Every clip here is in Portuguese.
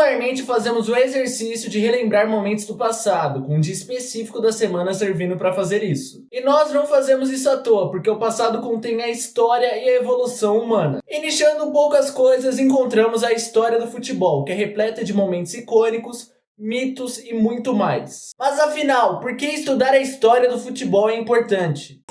Regularmente fazemos o exercício de relembrar momentos do passado, com um dia específico da semana servindo para fazer isso. E nós não fazemos isso à toa, porque o passado contém a história e a evolução humana. Iniciando um pouco as coisas, encontramos a história do futebol, que é repleta de momentos icônicos, mitos e muito mais. Mas afinal, por que estudar a história do futebol é importante?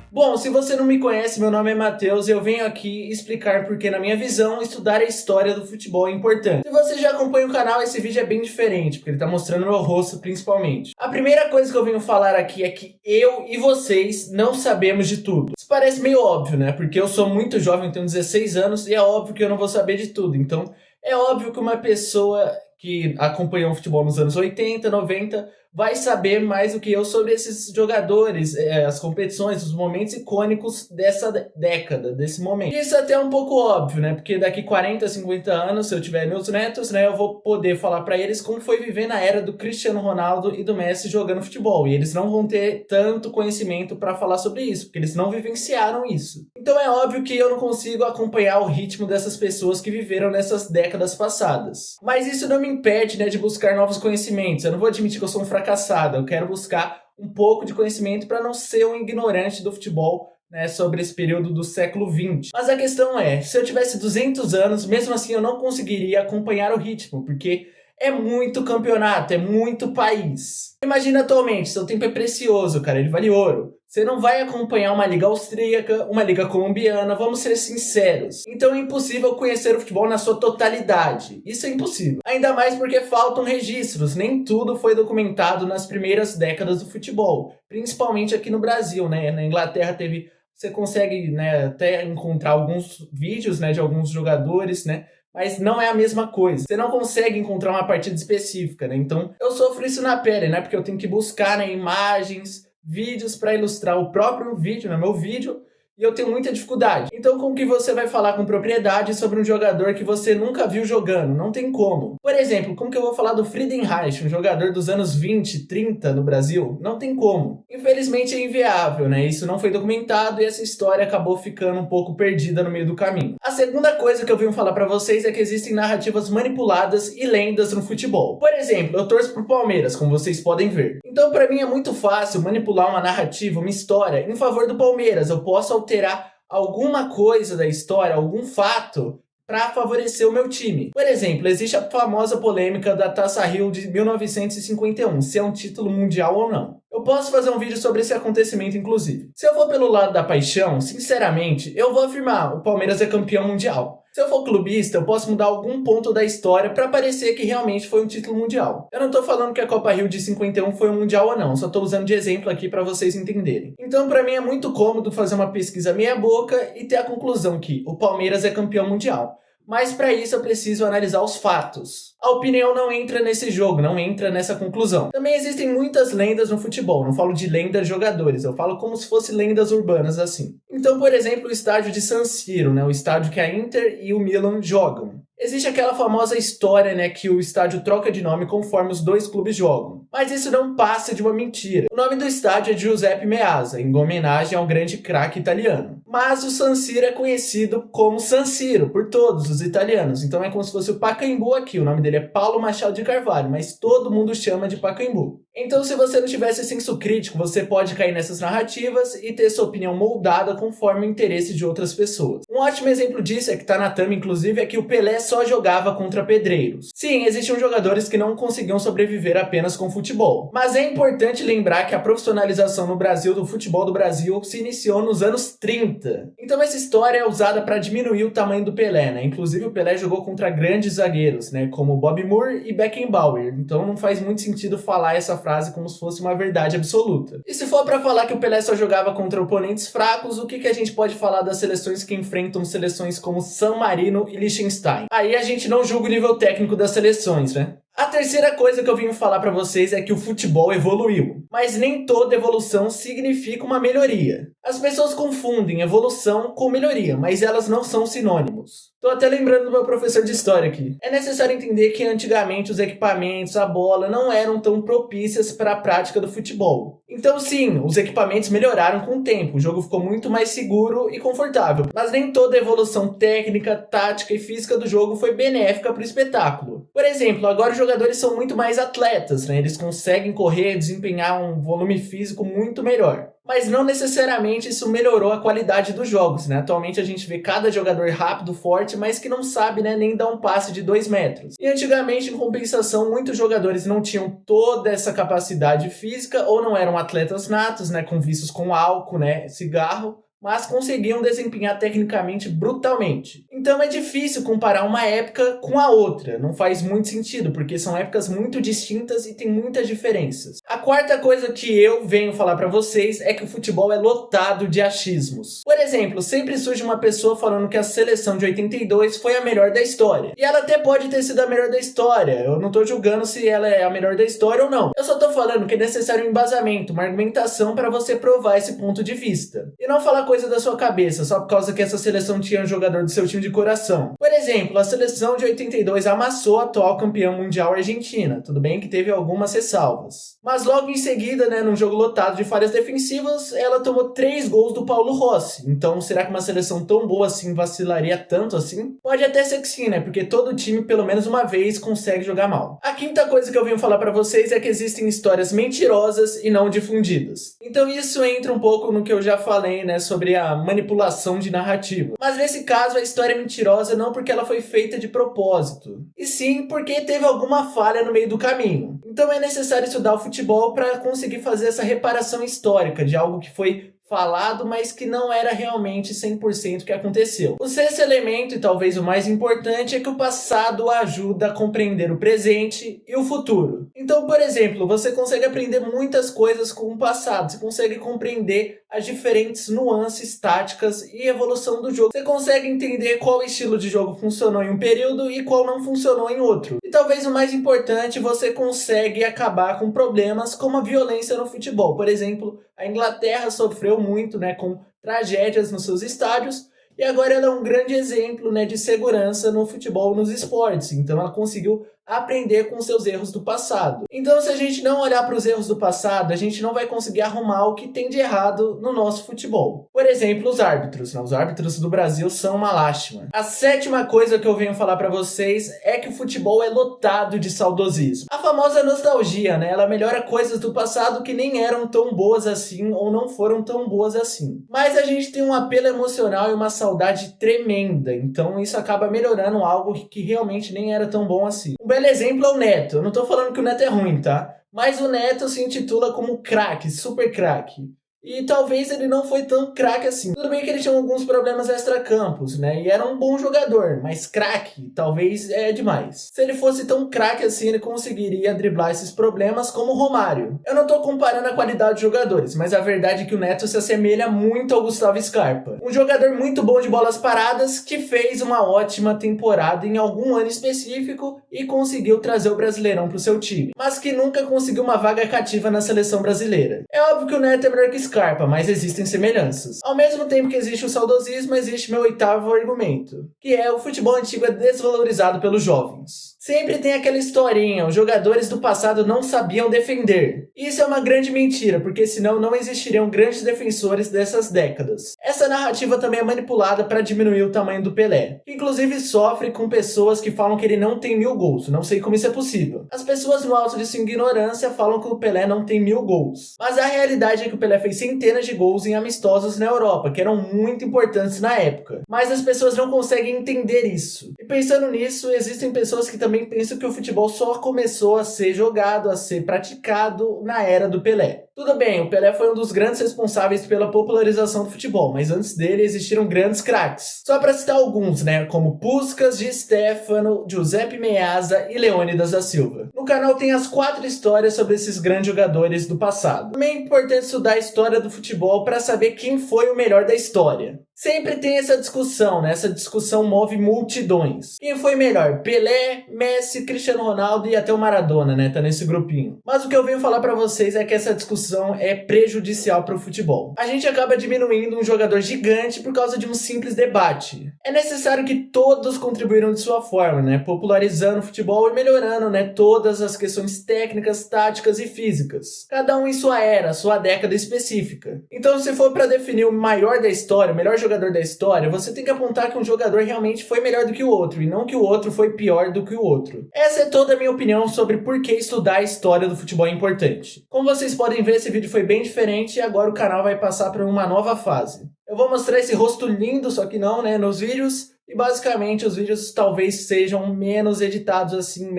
Bom, se você não me conhece, meu nome é Matheus e eu venho aqui explicar porque, na minha visão, estudar a história do futebol é importante. Se você já acompanha o canal, esse vídeo é bem diferente, porque ele tá mostrando meu rosto principalmente. A primeira coisa que eu venho falar aqui é que eu e vocês não sabemos de tudo. Isso parece meio óbvio, né? Porque eu sou muito jovem, tenho 16 anos e é óbvio que eu não vou saber de tudo. Então, é óbvio que uma pessoa que acompanhou o futebol nos anos 80, 90, vai saber mais do que eu sobre esses jogadores, as competições, os momentos icônicos dessa década, desse momento. Isso até é um pouco óbvio, né? Porque daqui 40, 50 anos, se eu tiver meus netos, né, eu vou poder falar pra eles como foi viver na era do Cristiano Ronaldo e do Messi jogando futebol. E eles não vão ter tanto conhecimento pra falar sobre isso, porque eles não vivenciaram isso. Então é óbvio que eu não consigo acompanhar o ritmo dessas pessoas que viveram nessas décadas passadas. Mas isso não me impede, né, de buscar novos conhecimentos. Eu não vou admitir que eu sou um fracassado. Eu quero buscar um pouco de conhecimento para não ser um ignorante do futebol, né, sobre esse período do século XX. Mas a questão é, se eu tivesse 200 anos, mesmo assim eu não conseguiria acompanhar o ritmo, porque é muito campeonato, é muito país. Imagina atualmente, seu tempo é precioso, cara, ele vale ouro. Você não vai acompanhar uma liga austríaca, uma liga colombiana, vamos ser sinceros. Então é impossível conhecer o futebol na sua totalidade. Isso é impossível. Ainda mais porque faltam registros, nem tudo foi documentado nas primeiras décadas do futebol. Principalmente aqui no Brasil, né? Na Inglaterra teve... Você consegue, né, até encontrar alguns vídeos, né, de alguns jogadores, né? Mas não é a mesma coisa. Você não consegue encontrar uma partida específica, né? Então, eu sofro isso na pele, né? Porque eu tenho que buscar, né, imagens, vídeos para ilustrar o próprio vídeo, né, meu vídeo, e eu tenho muita dificuldade. Então, como que você vai falar com propriedade sobre um jogador que você nunca viu jogando? Não tem como. Por exemplo, como que eu vou falar do Friedenreich, um jogador dos anos 20, 30 no Brasil? Não tem como. Infelizmente é inviável, né? Isso não foi documentado e essa história acabou ficando um pouco perdida no meio do caminho. A segunda coisa que eu vim falar pra vocês é que existem narrativas manipuladas e lendas no futebol. Por exemplo, eu torço pro Palmeiras, como vocês podem ver. Então, pra mim é muito fácil manipular uma narrativa, uma história em favor do Palmeiras. Eu posso alterar alguma coisa da história, algum fato, para favorecer o meu time. Por exemplo, existe a famosa polêmica da Taça Rio de 1951, se é um título mundial ou não. Eu posso fazer um vídeo sobre esse acontecimento, inclusive. Se eu for pelo lado da paixão, sinceramente, eu vou afirmar, o Palmeiras é campeão mundial. Se eu for clubista, eu posso mudar algum ponto da história para parecer que realmente foi um título mundial. Eu não tô falando que a Copa Rio de 51 foi um mundial ou não, só tô usando de exemplo aqui para vocês entenderem. Então, para mim é muito cômodo fazer uma pesquisa meia boca e ter a conclusão que o Palmeiras é campeão mundial. Mas para isso eu preciso analisar os fatos. A opinião não entra nesse jogo, não entra nessa conclusão. Também existem muitas lendas no futebol, não falo de lendas de jogadores, eu falo como se fossem lendas urbanas assim. Então, por exemplo, o estádio de San Siro, né, o estádio que a Inter e o Milan jogam. Existe aquela famosa história, né, que o estádio troca de nome conforme os dois clubes jogam. Mas isso não passa de uma mentira. O nome do estádio é Giuseppe Meazza, em homenagem ao grande craque italiano. Mas o San Siro é conhecido como San Siro por todos os italianos. Então é como se fosse o Pacaembu aqui. O nome dele é Paulo Machado de Carvalho, mas todo mundo chama de Pacaembu. Então, se você não tivesse senso crítico, você pode cair nessas narrativas e ter sua opinião moldada conforme o interesse de outras pessoas. Um ótimo exemplo disso, que tá na thumb, inclusive, é que o Pelé só jogava contra pedreiros. Sim, existiam jogadores que não conseguiam sobreviver apenas com futebol. Mas é importante lembrar que a profissionalização no Brasil do futebol do Brasil se iniciou nos anos 30. Então essa história é usada para diminuir o tamanho do Pelé, né? Inclusive o Pelé jogou contra grandes zagueiros, né? Como Bob Moore e Beckenbauer. Então não faz muito sentido falar essa frase como se fosse uma verdade absoluta. E se for para falar que o Pelé só jogava contra oponentes fracos, o que a gente pode falar das seleções que enfrentam seleções como San Marino e Liechtenstein? Aí a gente não julga o nível técnico das seleções, né? A terceira coisa que eu vim falar pra vocês é que o futebol evoluiu, mas nem toda evolução significa uma melhoria. As pessoas confundem evolução com melhoria, mas elas não são sinônimos. Tô até lembrando do meu professor de história aqui. É necessário entender que antigamente os equipamentos, a bola, não eram tão propícias para a prática do futebol. Então sim, os equipamentos melhoraram com o tempo, o jogo ficou muito mais seguro e confortável. Mas nem toda a evolução técnica, tática e física do jogo foi benéfica para o espetáculo. Por exemplo, agora os jogadores são muito mais atletas, né? Eles conseguem correr, desempenhar um volume físico muito melhor. Mas não necessariamente isso melhorou a qualidade dos jogos, né? Atualmente a gente vê cada jogador rápido, forte, mas que não sabe, né, nem dar um passe de 2 metros. E antigamente, em compensação, muitos jogadores não tinham toda essa capacidade física ou não eram atletas natos, né, com vícios com álcool, né, cigarro, mas conseguiam desempenhar tecnicamente brutalmente. Então é difícil comparar uma época com a outra, não faz muito sentido, porque são épocas muito distintas e tem muitas diferenças. A quarta coisa que eu venho falar pra vocês é que o futebol é lotado de achismos. Por exemplo, sempre surge uma pessoa falando que a seleção de 82 foi a melhor da história. E ela até pode ter sido a melhor da história, eu não tô julgando se ela é a melhor da história ou não. Eu só tô falando que é necessário um embasamento, uma argumentação para você provar esse ponto de vista. E não falar coisa da sua cabeça, só por causa que essa seleção tinha um jogador do seu time de coração. Por exemplo, a seleção de 82 amassou a atual campeã mundial Argentina. Tudo bem que teve algumas ressalvas. Mas logo em seguida, né, num jogo lotado de falhas defensivas, ela tomou 3 gols do Paulo Rossi. Então, será que uma seleção tão boa assim vacilaria tanto assim? Pode até ser que sim, né? Porque todo time, pelo menos uma vez, consegue jogar mal. A quinta coisa que eu venho falar pra vocês é que existem histórias mentirosas e não difundidas. Então isso entra um pouco no que eu já falei, né, sobre a manipulação de narrativa. Mas nesse caso, a história é mentirosa não porque ela foi feita de propósito, e sim porque teve alguma falha no meio do caminho. Então é necessário estudar o futebol para conseguir fazer essa reparação histórica de algo que foi falado, mas que não era realmente 100% o que aconteceu. O sexto elemento, e talvez o mais importante, é que o passado ajuda a compreender o presente e o futuro. Então, por exemplo, você consegue aprender muitas coisas com o passado, você consegue compreender as diferentes nuances, táticas e evolução do jogo. Você consegue entender qual estilo de jogo funcionou em um período e qual não funcionou em outro. E talvez o mais importante, você consegue acabar com problemas como a violência no futebol. Por exemplo, a Inglaterra sofreu muito, né, com tragédias nos seus estádios, e agora ela é um grande exemplo, né, de segurança no futebol, nos esportes. Então ela conseguiu aprender com seus erros do passado. Então, se a gente não olhar para os erros do passado, a gente não vai conseguir arrumar o que tem de errado no nosso futebol. Por exemplo, os árbitros, né? Os árbitros do Brasil são uma lástima. A sétima coisa que eu venho falar para vocês é que o futebol é lotado de saudosismo. A famosa nostalgia, né? Ela melhora coisas do passado que nem eram tão boas assim ou não foram tão boas assim. Mas a gente tem um apelo emocional e uma saudade tremenda. Então, isso acaba melhorando algo que realmente nem era tão bom assim. Um belo exemplo é o Neto. Eu não tô falando que o Neto é ruim, tá? Mas o Neto se intitula como craque, super craque. E talvez ele não foi tão craque assim. Tudo bem que ele tinha alguns problemas extracampos, né? E era um bom jogador, mas craque talvez é demais. Se ele fosse tão craque assim, ele conseguiria driblar esses problemas como o Romário. Eu não tô comparando a qualidade de jogadores, mas a verdade é que o Neto se assemelha muito ao Gustavo Scarpa. Um jogador muito bom de bolas paradas que fez uma ótima temporada em algum ano específico e conseguiu trazer o Brasileirão pro seu time, mas que nunca conseguiu uma vaga cativa na seleção brasileira. É óbvio que o Neto é melhor que Scarpa, mas existem semelhanças. Ao mesmo tempo que existe o saudosismo, existe meu oitavo argumento, que é o futebol antigo é desvalorizado pelos jovens. Sempre tem aquela historinha, os jogadores do passado não sabiam defender. Isso é uma grande mentira, porque senão não existiriam grandes defensores dessas décadas. Essa narrativa também é manipulada para diminuir o tamanho do Pelé, que inclusive sofre com pessoas que falam que ele não tem 1000 gols. Não sei como isso é possível. As pessoas no alto de sua ignorância falam que o Pelé não tem 1000 gols. Mas a realidade é que o Pelé fez centenas de gols em amistosos na Europa, que eram muito importantes na época. Mas as pessoas não conseguem entender isso. E pensando nisso, existem pessoas que também pensam que o futebol só começou a ser jogado, a ser praticado na era do Pelé. Tudo bem, o Pelé foi um dos grandes responsáveis pela popularização do futebol, mas antes dele existiram grandes craques. Só para citar alguns, né, como Puskás, Di Stéfano, Giuseppe Meazza e Leônidas da Silva. No canal tem as 4 histórias sobre esses grandes jogadores do passado. Também é importante estudar a história do futebol para saber quem foi o melhor da história. Sempre tem essa discussão, né? Essa discussão move multidões. Quem foi melhor? Pelé, Messi, Cristiano Ronaldo e até o Maradona, né? Tá nesse grupinho. Mas o que eu venho falar pra vocês é que essa discussão é prejudicial pro futebol. A gente acaba diminuindo um jogador gigante por causa de um simples debate. É necessário que todos contribuíram de sua forma, né? Popularizando o futebol e melhorando, né? Todas as questões técnicas, táticas e físicas. Cada um em sua era, sua década específica. Então, se for pra definir o maior da história, o melhor jogador da história, você tem que apontar que um jogador realmente foi melhor do que o outro, e não que o outro foi pior do que o outro. Essa é toda a minha opinião sobre por que estudar a história do futebol é importante. Como vocês podem ver, esse vídeo foi bem diferente e agora o canal vai passar por uma nova fase. Eu vou mostrar esse rosto lindo, só que não, né, nos vídeos, e basicamente os vídeos talvez sejam menos editados assim,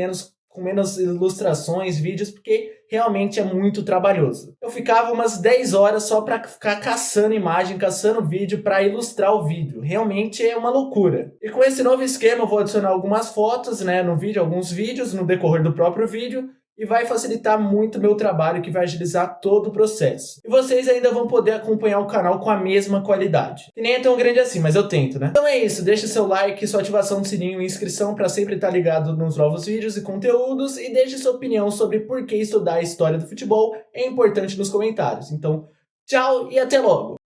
com menos ilustrações, vídeos, porque realmente é muito trabalhoso. Eu ficava umas 10 horas só pra ficar caçando imagem, caçando vídeo pra ilustrar o vídeo. Realmente é uma loucura. E com esse novo esquema eu vou adicionar algumas fotos, né, no vídeo, alguns vídeos no decorrer do próprio vídeo, e vai facilitar muito o meu trabalho, que vai agilizar todo o processo. E vocês ainda vão poder acompanhar o canal com a mesma qualidade. Que nem é tão grande assim, mas eu tento, né? Então é isso, deixa seu like, sua ativação do sininho e inscrição para sempre estar ligado nos novos vídeos e conteúdos, e deixe sua opinião sobre por que estudar a história do futebol é importante nos comentários. Então, tchau e até logo!